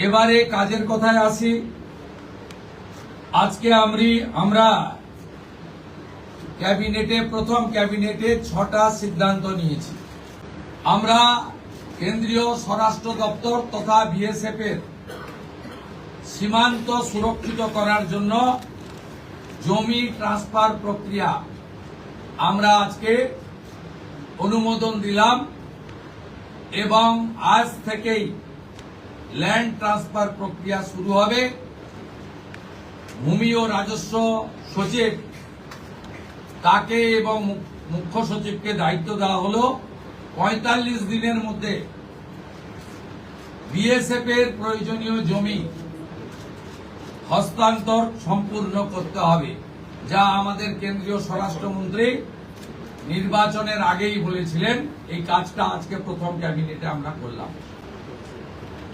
এবারে কাজের কথায় আসি। আজকে আমরা ক্যাবিনেটে প্রথম ক্যাবিনেটে 6টা সিদ্ধান্ত নিয়েছি। আমরা কেন্দ্রীয় স্বরাষ্ট্র দপ্তর তথা বিএসএফ এর সীমান্ত সুরক্ষিত করার জন্য জমি ট্রান্সফার প্রক্রিয়া আমরা আজকে অনুমোদন দিলাম এবং আজ থেকেই ল্যান্ড ট্রান্সফার প্রক্রিয়া শুরু হবে। ভূমি ও রাজস্ব সচিব তাকে এবং মুখ্য সচিবকে দায়িত্ব দেওয়া হলো ৪৫ দিনের মধ্যে বিএসএফ এর প্রয়োজনীয় জমি হস্তান্তর সম্পূর্ণ করতে হবে, যা আমাদের কেন্দ্রীয় স্বরাষ্ট্রমন্ত্রী নির্বাচনের আগেই বলেছিলেন। এই কাজটা আজকে প্রথম ক্যাবিনেটে আমরা করলাম।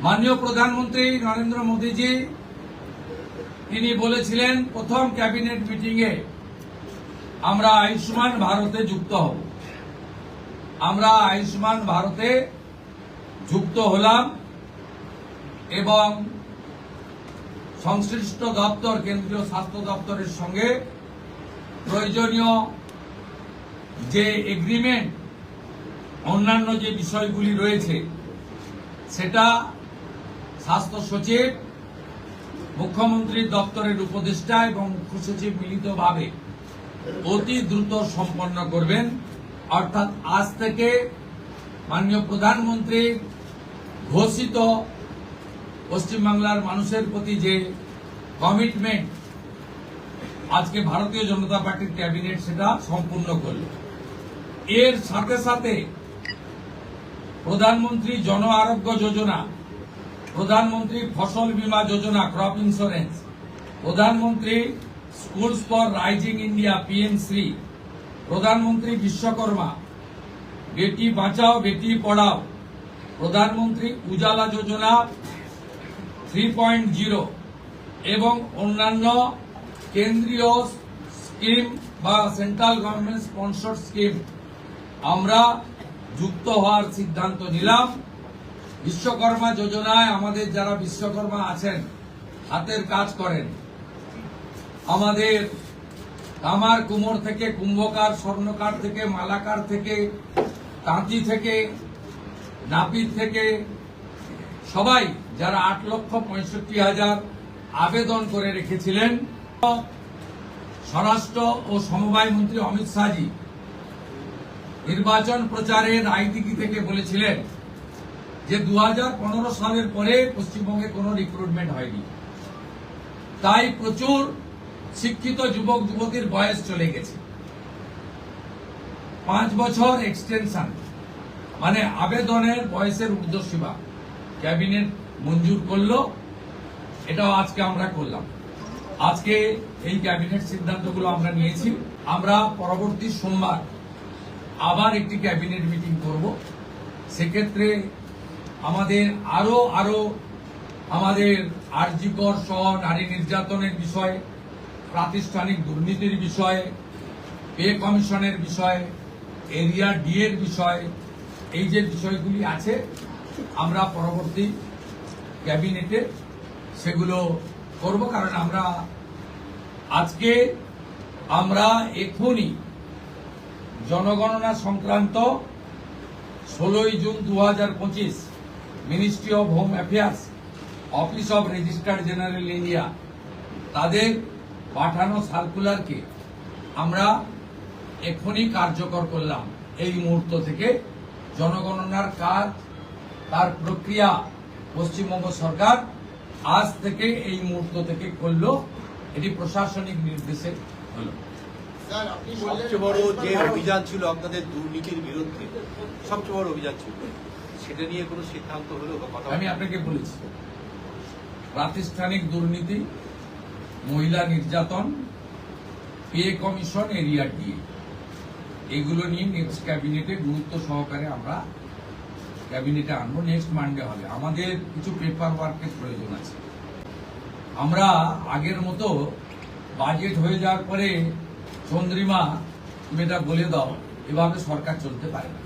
মাননীয় প্রধানমন্ত্রী নরেন্দ্র মোদীজি তিনি বলেছিলেন প্রথম ক্যাবিনেট মিটিংয়ে আমরা আয়ুষ্মান ভারতে যুক্ত হব। আমরা আয়ুষ্মান ভারতে যুক্ত হলাম এবং সংশ্লিষ্ট দপ্তর কেন্দ্রীয় স্বাস্থ্য দপ্তরের সঙ্গে প্রয়োজনীয় যে এগ্রিমেন্ট অন্যান্য যে বিষয়গুলি রয়েছে সেটা স্বাস্থ্য সচিব, মুখ্যমন্ত্রীর দপ্তরের উপদেষ্টা এবং মুখ্য সচিব মিলিতভাবে অতি দ্রুত সম্পন্ন করবেন। অর্থাৎ আজ থেকে মাননীয় প্রধানমন্ত্রী ঘোষিত পশ্চিমবাংলার মানুষের প্রতি যে কমিটমেন্ট আজকে ভারতীয় জনতা পার্টির ক্যাবিনেট সেটা সম্পূর্ণ করল। এর সাথে সাথে প্রধানমন্ত্রী জন আরোগ্য যোজনা, প্রধানমন্ত্রী ফসল বীমা যোজনা ক্রপ ইন্স্যুরেন্স, প্রধানমন্ত্রী স্কুলস ফর রাইজিং ইন্ডিয়া পিএমশ্রী, প্রধানমন্ত্রী বিশ্বকর্মা, বেটি বাঁচাও বেটি পড়াও, প্রধানমন্ত্রী উজালা যোজনা 3.0 এবং অন্যান্য কেন্দ্রীয় স্কিম বা সেন্ট্রাল গভর্নমেন্ট স্পন্সর স্কিম আমরা যুক্ত হওয়ার সিদ্ধান্ত নিলাম। বিশ্বকর্মা যোজনায় আমাদের যারা বিশ্বকর্মা আছেন, হাতের কাজ করেন, আমাদের তামার কুমোর থেকে কুম্ভকার, স্বর্ণকার থেকে মালাকার থেকে তাঁতি থেকে নাপিত থেকে সবাই যারা 8,65,000 আবেদন করে রেখেছিলেন, স্বরাষ্ট্র ও সমবায় মন্ত্রী অমিত শাহজি নির্বাচন প্রচারের রায়দিঘি থেকে বলেছিলেন যে 2015 সালের পরে পশ্চিমবঙ্গে কোনো রিক্রুটমেন্ট হয়নি, তাই প্রচুর শিক্ষিত যুবক যুবতীর বয়স চলে গেছে। 5 বছর এক্সটেনশন মানে আবেদনের বয়সের ঊর্ধ্বসীমা ক্যাবিনেট মঞ্জুর করলো। এটাও আজকে আমরা করলাম। আজকে এই ক্যাবিনেট সিদ্ধান্তগুলো আমরা নিয়েছি। আমরা পরবর্তী সোমবার আবার একটি ক্যাবিনেট মিটিং করব। সেক্ষেত্রে আমাদের আরো আমাদের আরজিকর সহ নারী নির্যাতনের বিষয়ে, প্রাতিষ্ঠানিক দুর্নীতির বিষয়ে, পে কমিশনের বিষয়ে, এরিয়া ডি এর বিষয়ে, এই যে বিষয়গুলি আছে আমরা পরবর্তী ক্যাবিনেটে সেগুলো করব। কারণ আমরা এখনই জনগণনা সংক্রান্ত 16 June 2025 ministry of home affairs, office of registrar general India তাদের পাঠানো সার্কুলারকে আমরা এখনই কার্যকর করলাম। এই মুহূর্ত থেকে জনগণনার কাজ, তার প্রক্রিয়া পশ্চিমবঙ্গ সরকার আজ থেকে এই মুহূর্ত থেকে করলো। এটি প্রশাসনিক নির্দেশে হলো। সবচেয়ে বড় যে অভিযান ছিল আপনাদের দুর্নীতির বিরুদ্ধে, সবচেয়ে বড় অভিযান ছিল, সেটা নিয়ে কোনো সিদ্ধান্ত হলো? আমি আপনাকে বলেছি, প্রাতিষ্ঠানিক দুর্নীতি, মহিলা নির্যাতন, পে কমিশন, এরিয়া ডি, এগুলো নিয়ে নেক্সট ক্যাবিনেটে গুরুত্ব সহকারে আমরা ক্যাবিনেটে আনবো। নেক্সট মানডে হবে। আমাদের কিছু পেপার ওয়ার্কের প্রয়োজন আছে। আমরা আগের মতো বাজেট হয়ে যাওয়ার পরে চন্দ্রিমা তুমি এটা বলে দাও, এভাবে সরকার চলতে পারে না।